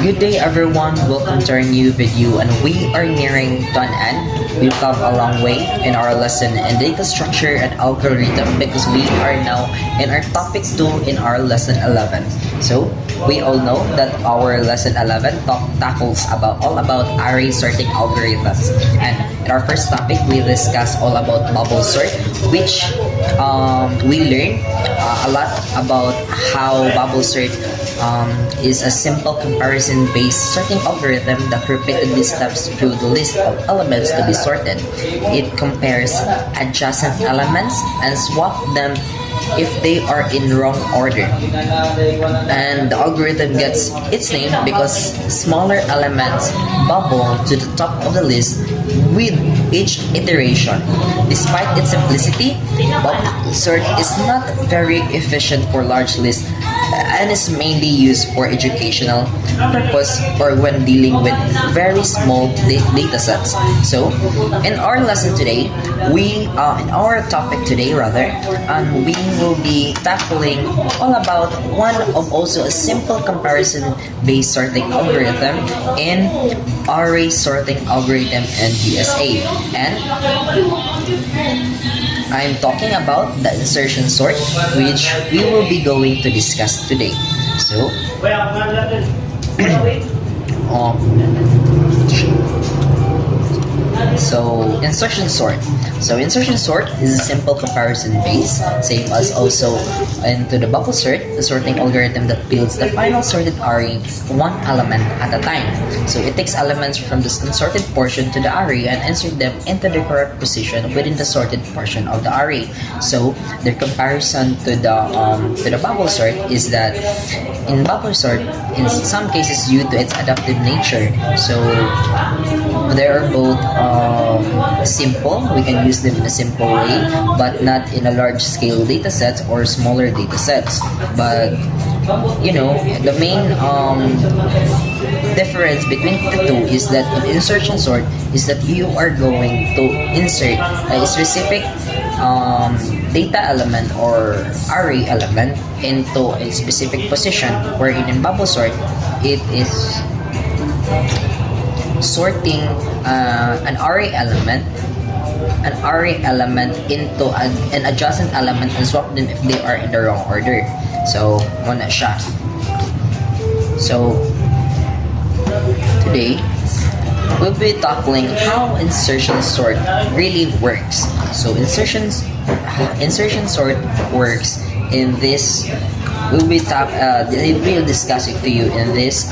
Good day everyone, welcome to our new video, and we are nearing to an end. We've come a long way in our lesson in data structure and algorithm because we are now in our topic 2 in our lesson 11. So we all know that our lesson 11 tackles all about array sorting algorithms, and in our first topic we discuss all about bubble sort, which we learn a lot about how bubble sort is a simple comparison-based sorting algorithm that repeatedly steps through the list of elements to be sorted. It compares adjacent elements and swap them if they are in wrong order. And the algorithm gets its name because smaller elements bubble to the top of the list with each iteration. Despite its simplicity, bubble sort is not very efficient for large lists and is mainly used for educational purpose or when dealing with very small data sets. So, in our lesson today, in our topic today we will be tackling all about one of also a simple comparison-based sorting algorithm in array sorting algorithm and DSA. And I'm talking about the insertion sort, which we will be going to discuss today. So, insertion sort. So insertion sort is a simple comparison base, same as also into the bubble sort, the sorting algorithm that builds the final sorted array one element at a time. So it takes elements from the unsorted portion to the array and insert them into the correct position within the sorted portion of the array. So the comparison to the bubble sort is that in bubble sort, in some cases due to its adaptive nature, so they are both simple. We can use them in a simple way, but not in a large scale data sets or smaller data sets. But the main difference between the two is that in insertion sort is that you are going to insert a specific data element or array element into a specific position, wherein in bubble sort it is sorting an array element into an adjacent element and swap them if they are in the wrong order. So muna siya. So today we'll be tackling how insertion sort really works. So insertion sort works in this. We'll discuss it to you in this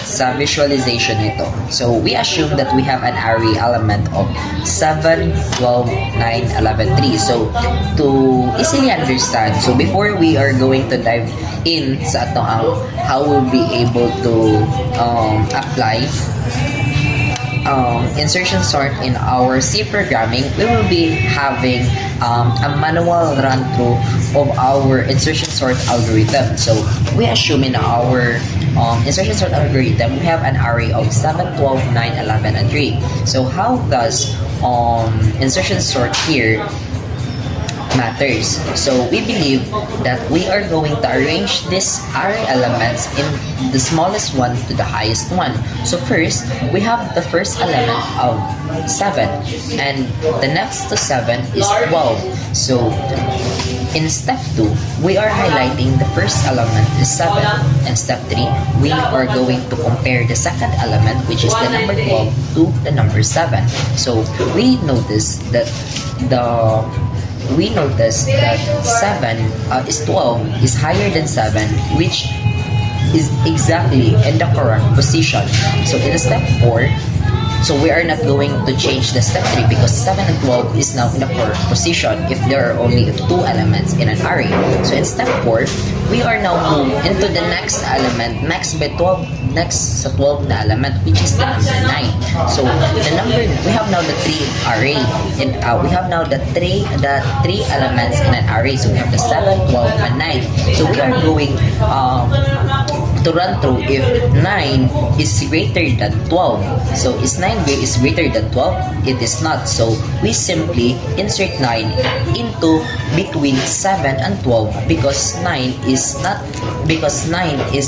sa visualization nito. So we assume that we have an array element of 7, 12, 9, 11, 3. So to easily understand, so before we are going to dive in sa how we'll be able to apply insertion sort in our C programming, we will be having a manual run through of our insertion sort algorithm. So we assume in our insertion sort algorithm we have an array of 7, 12, 9, 11, and 3. So how does insertion sort here matters? So we believe that we are going to arrange these array elements in the smallest one to the highest one. So first, we have the first element of 7, and the next to 7 is 12. So in step 2, we are highlighting the first element is 7, and step 3, we are going to compare the second element, which is the number 12, to the number 7. So we notice that 7 is 12 is higher than 7, which is exactly in the correct position. So in step 4, so we are not going to change the step 3 because 7 and 12 is now in the correct position if there are only 2 elements in an array. So in step 4, we are now moving into the next element, next sa 12 na element, which is the number 9. So we have now the 3 array, and we have now the three elements in an array. So we have the 7, 12, and 9. So we are going to run through if 9 is greater than 12. So is 9 greater than 12? It is not. So we simply insert 9 into between 7 and 12 because 9 is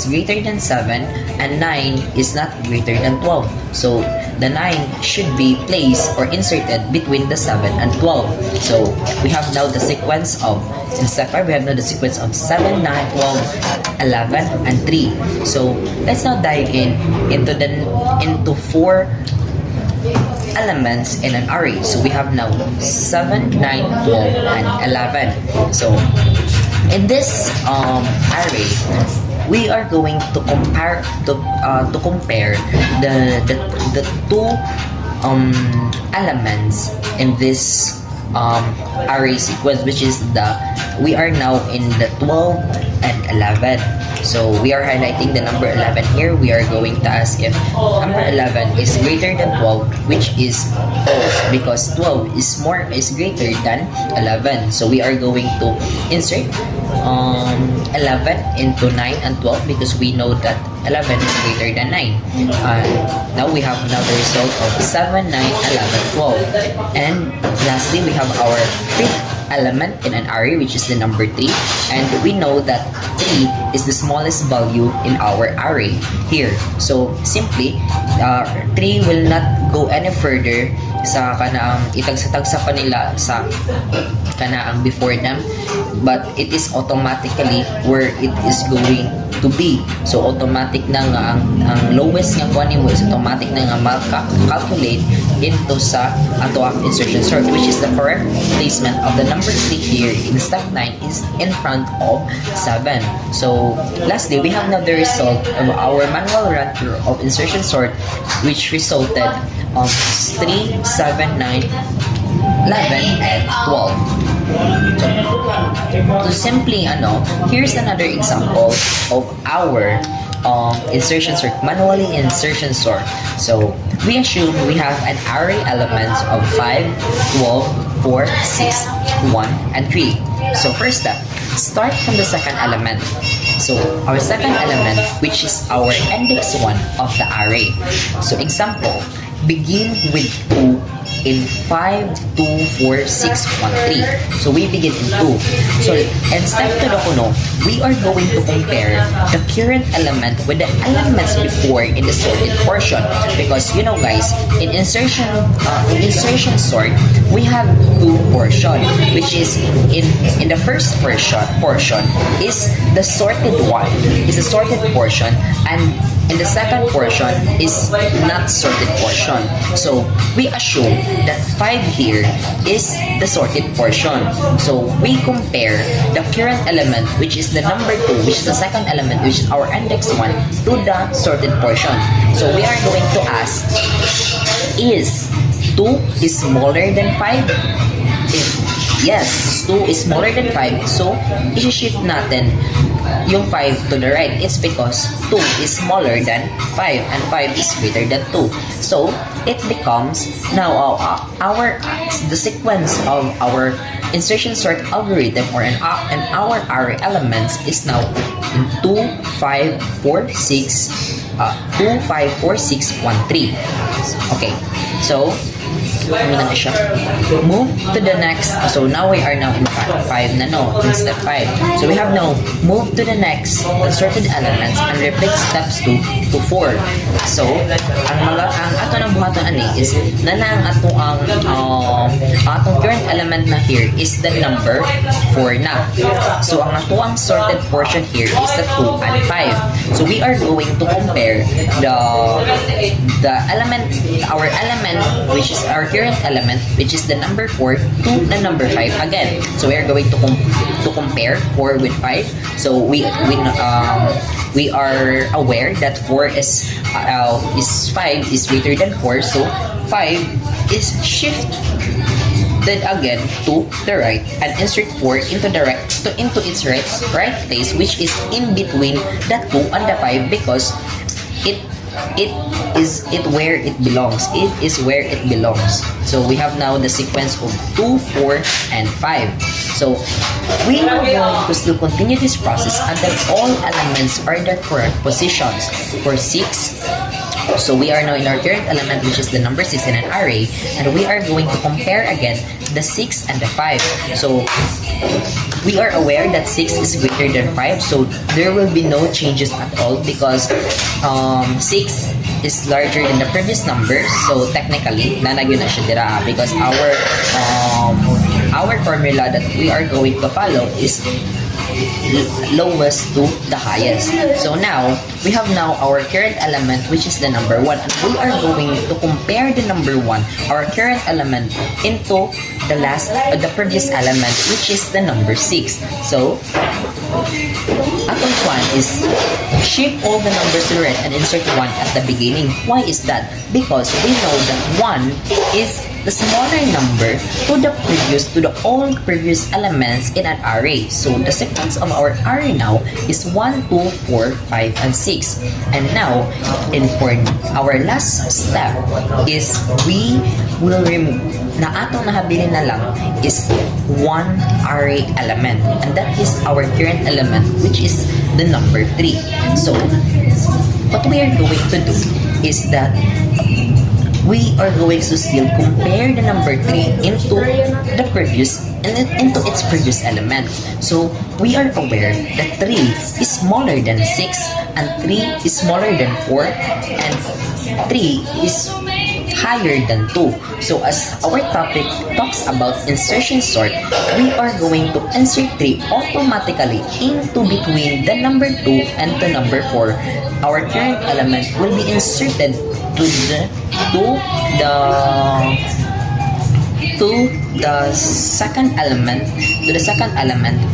greater than 7 and 9 is not greater than 12. So the 9 should be placed or inserted between the 7 and 12. So we have now the sequence of, in step 5, we have now the sequence of 7, 9, 12, 11, and 3. So let's now dive into 4 elements in an array. So we have now 7, 9, 12, and 11. So in this array, we are going to compare the two elements in this array sequence, which is we are now in the 12 and 11. So we are highlighting the number 11 here. We are going to ask if number 11 is greater than 12, which is false because 12 is greater than 11. So we are going to insert 11 into 9 and 12 because we know that 11 is greater than 9. Now we have another result of 7, 9, 11, 12. And lastly, we have our fifth element in an array, which is the number 3. And we know that 3 is the smallest value in our array here. So simply, 3 will not go any further sa kanaang itagsa-tagsa pa nila sa kanaang before them, but it is automatically where it is going to be. So automatic na nga ang lowest nga kuha nimo is automatic na nga calculate into sa ato ang insertion sort, which is the correct placement of the number 3 here in step 9 is in front of 7. So lastly, we have now the result of our manual run through of insertion sort, which resulted of 3, 7, 9, 11, and 12. So simply, here's another example of our insertion sort, manually insertion sort. So we assume we have an array elements of 5, 12, 4, 6, 1, and 3. So first step, start from the second element. So our second element, which is our index 1 of the array. So example, begin with 2 in 5, 2, 4, 6, 1, 3. So we begin in 2. So in step 2 we are going to compare the current element with the elements before in the sorted portion. Because guys, in insertion sort, we have 2 portions, which is in the first portion is the sorted one, is the sorted portion, and in the second portion is not sorted portion. So we assume that 5 here is the sorted portion. So we compare the current element, which is the number 2, which is the second element, which is our index 1, to the sorted portion. So we are going to ask, is 2 is smaller than 5? If yes, 2 is smaller than 5, so i-shift natin yung 5 to the right. It's because 2 is smaller than 5 and 5 is greater than 2. So it becomes now the sequence of our insertion sort algorithm or in our array elements is now in 2, 5, 4, 6, 2, 5, 4, 6, 1, 3. Okay, so move to the next. So now we are now in 5 in step 5. So we have now move to the next inserted elements and repeat steps 2 to 4. So ang ato nang buhaton ani is ang atong current element na here is the number 4 na. So ang ato ang sorted portion here is the 2 and 5. So we are going to compare the element, our element, which is our current element, which is the number 4, to the number 5 again. So we are going to compare 4 with 5. So we are aware that 4 is 5 is greater than 4. So 5 is shifted again to the right and insert 4 into its right place, which is in between the 2 and the 5 because it is where it belongs. It is where it belongs. So we have now the sequence of 2, 4, and 5. So we are going to still continue this process until all elements are the correct positions. For 6, So we are now in our current element, which is the number 6 in an array, and we are going to compare again the 6 and the 5. So we are aware that 6 is greater than 5, so there will be no changes at all because 6 is larger than the previous number. So technically, nanagyo na siya dira because our formula that we are going to follow is lowest to the highest. So now, we have now our current element, which is the number 1, and we are going to compare the number 1, our current element, into the previous element, which is the number 6. So atong plan is shift all the numbers to the right and insert 1 at the beginning. Why is that? Because we know that 1 is the smaller number to all previous elements in an array. So the sequence of our array now is 1, 2, 4, 5, and 6. And now, for our last step is we will remove na atong nahabilin na lang is one array element, and that is our current element, which is the number 3. So what we are going to do is that we are going to still compare the number 3 into its previous element. So we are aware that 3 is smaller than 6, and 3 is smaller than 4, and 3 is higher than 2. So as our topic talks about insertion sort, we are going to insert 3 automatically into between the number 2 and the number 4. Our current element will be inserted to the second element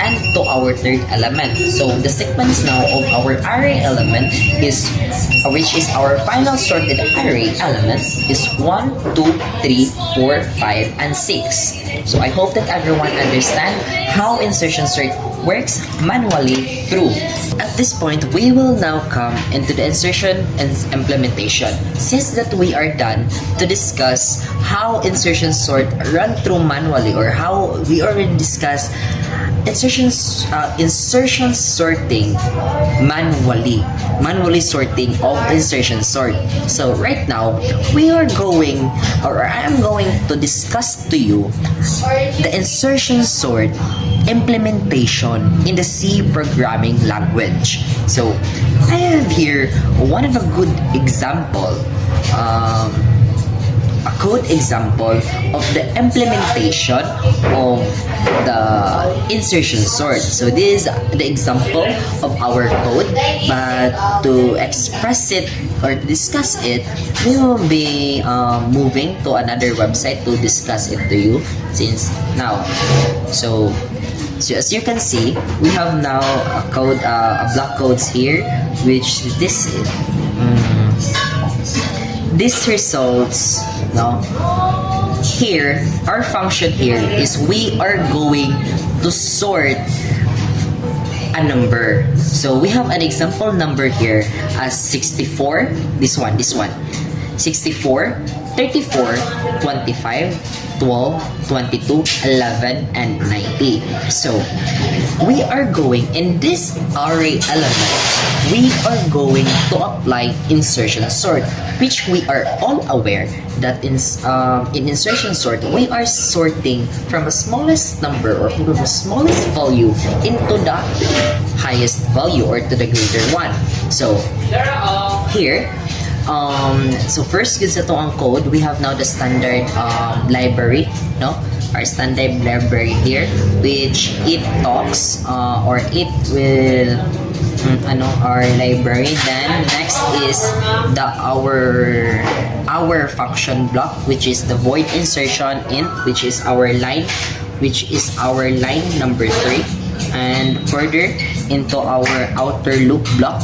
and to our third element. So the sequence now of our array element is which is our final sorted array element is 1, 2, 3, 4, 5, and 6. So I hope that everyone understand how insertion sort works manually through. At this point, we will now come into the insertion and implementation. Since that we are done to discuss how insertion sort run through manually, or how we already discussed insertion sorting manually sorting of insertion sort. So right now, I am going to discuss to you the insertion sort implementation in the C programming language. So I have here one of a good example, a code example of the implementation of the insertion sort. So this is the example of our code, but to express it or to discuss it, we will be moving to another website to discuss it to you since now. So as you can see, we have now a code, a block codes here, which this results now. Here, our function here is we are going to sort a number. So we have an example number here as 64. This one, 64, 34, 25. 12, 22, 11, and 90. So, we are going, in this array elements, we are going to apply insertion sort, which we are all aware that in insertion sort, we are sorting from the smallest number or from the smallest value into the highest value or to the greater one. So, here, so first is ito ang code. We have now the standard library, no? Our standard library here, which it talks or it will our library. Then next is our function block, which is the void insertion int, which is our line number 3, and further into our outer loop block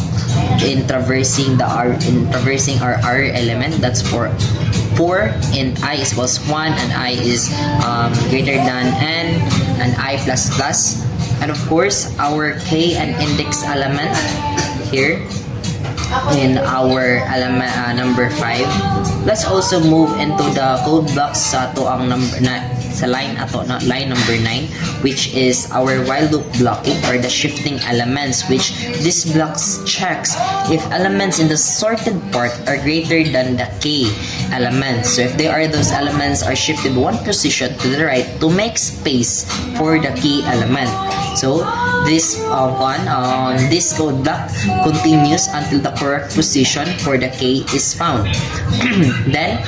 in traversing our array element. That's for 4 and I is equals 1 and I is greater than n and I plus plus, and of course our k and index element here in our element number 5. Let's also move into the code blocks sa to ang number na sa line ato na line number 9, which is our while loop blocking or the shifting elements, which this blocks checks if elements in the sorted part are greater than the k elements. So if they are, those elements are shifted one position to the right to make space for the key element. So this this code block continues until the correct position for the k is found. Then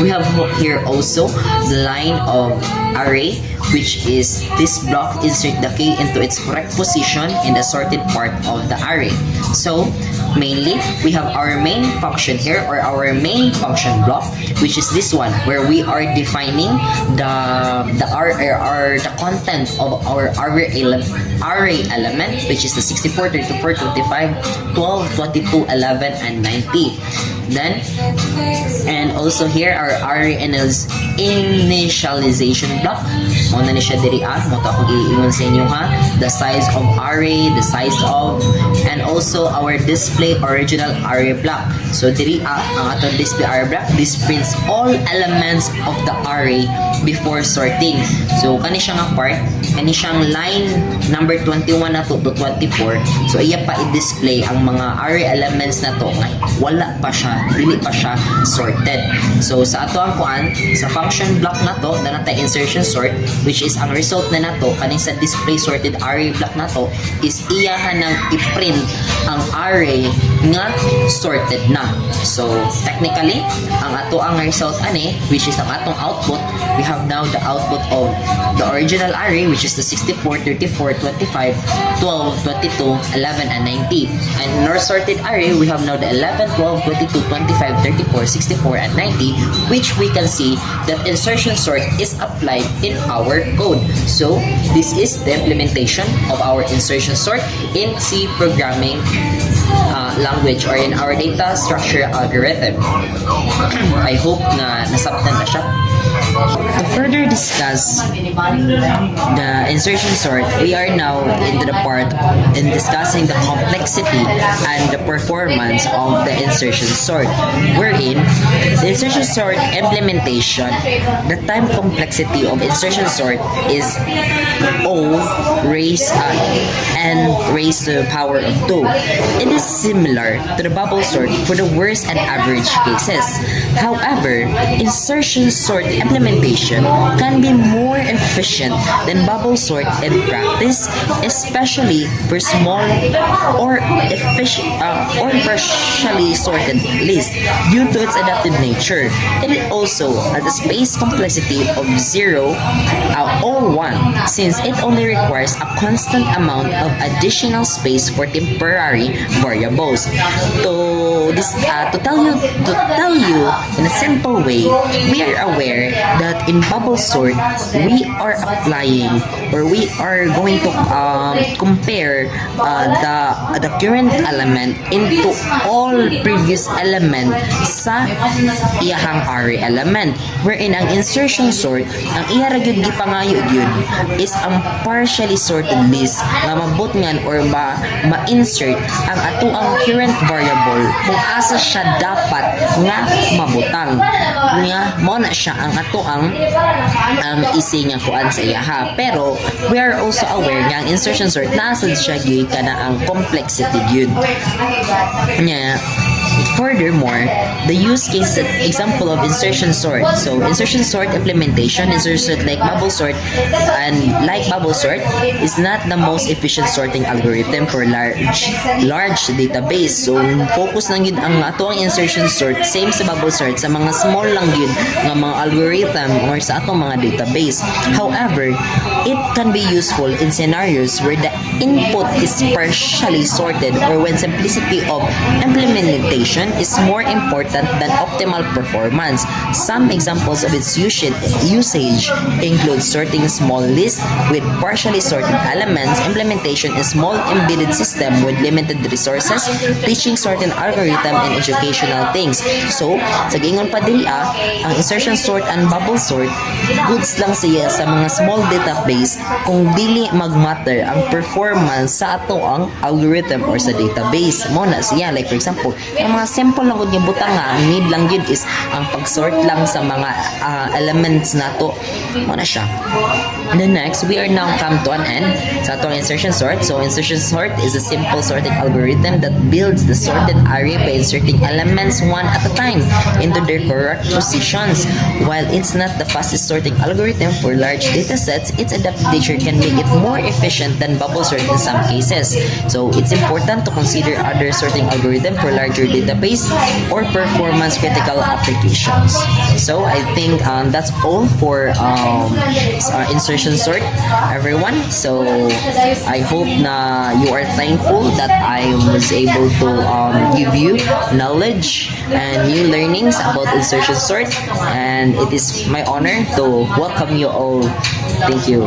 we have here also the line of array, which is this block insert the k into its correct position in the sorted part of the array. So mainly we have our main function here, or our main function block, which is this one, where we are defining the content of our array element, which is the 64, 34, 25, 12, 22, 11, and 90. Then and also here our array initialization block. Muna ni siya diri mo to akong iingon sa inyo ha. The size of array, the size of, and also our display original array block. So diri ang atong display array block, this prints all elements of the array before sorting. So kani siya nga part, kani siyang line number 21 na to 24. So iya pa i-display ang mga array elements na to nga wala pa siya, dili pa siya sorted. So sa ato ang kuan, sa function block na to, na natay insertion sort, which is ang result na nato kaning sa display sorted array block na to, is iyahan ng i-print ang array nga sorted na. So technically ang ato ang result ani, which is ang atong output, we have now the output of the original array, which is the 64, 34, 25, 12, 22, 11, and 90. And in our sorted array, we have now the 11, 12, 22, 25, 34, 64, and 90, which we can see that insertion sort is applied in our code. So this is the implementation of our insertion sort in C programming language, or in our data structure algorithm. I hope na nasabtan na siya. To further discuss the insertion sort, we are now into the part in discussing the complexity and the performance of the insertion sort, wherein the insertion sort implementation, the time complexity of insertion sort is O raised n raised to the power of 2. It is similar to the bubble sort for the worst and average cases. However, insertion sort implementation can be more efficient than bubble sort in practice, especially for small or partially sorted lists due to its adaptive nature. It also has a space complexity of 0 or 1, since it only requires a constant amount of additional space for temporary variables. To tell you in a simple way, we are aware that in bubble sort we are applying, or we are going to compare the current element into all previous element sa iyahang array element, wherein ang insertion sort ang iya ra gyud gipangayo gyud is ang partially sorted list nga mabutngan or ma-insert ang ato ang current variable kung asa siya dapat nga mabutang nga mo na siya ang ato ang isi nga kuan sa iya ha. Pero we are also aware nga ang insertion sort nasa siya gyud kana ang complexity gyud nya. Furthermore, the use case example of insertion sort. So insertion sort implementation, insertion sort like bubble sort, and like bubble sort is not the most efficient sorting algorithm for large database. So focus lang yun ang ato ang insertion sort, same sa bubble sort, sa mga small lang yun nga mga algorithm or sa atong mga database. However, it can be useful in scenarios where the input is partially sorted, or when simplicity of implementation is more important than optimal performance. Some examples of its usage include sorting small lists with partially sorted elements, implementation in small embedded system with limited resources, teaching certain algorithm and educational things. So, sa gingon pa diri ang insertion sort and bubble sort, goods lang siya sa mga small database kung dili magmatter ang performance sa ato ang algorithm or sa database. Mo na siya, like for example, ang mga simple lang gud yung butang nga. Ang need lang yun is ang pag-sort lang sa mga elements nato. Mo na siya. And then next, we are now come to an end sa atong insertion sort. So insertion sort is a simple sorting algorithm that builds the sorted array by inserting elements one at a time into their correct positions. While it's not the fastest sorting algorithm for large data sets, its adapted nature can make it more efficient than bubble sort in some cases. So it's important to consider other sorting algorithm for larger database or performance critical applications. So I think that's all for insertion sort, everyone. So I hope na you are thankful that I was able to give you knowledge and new learnings about insertion sort, and it is my honor to welcome you all. Thank you.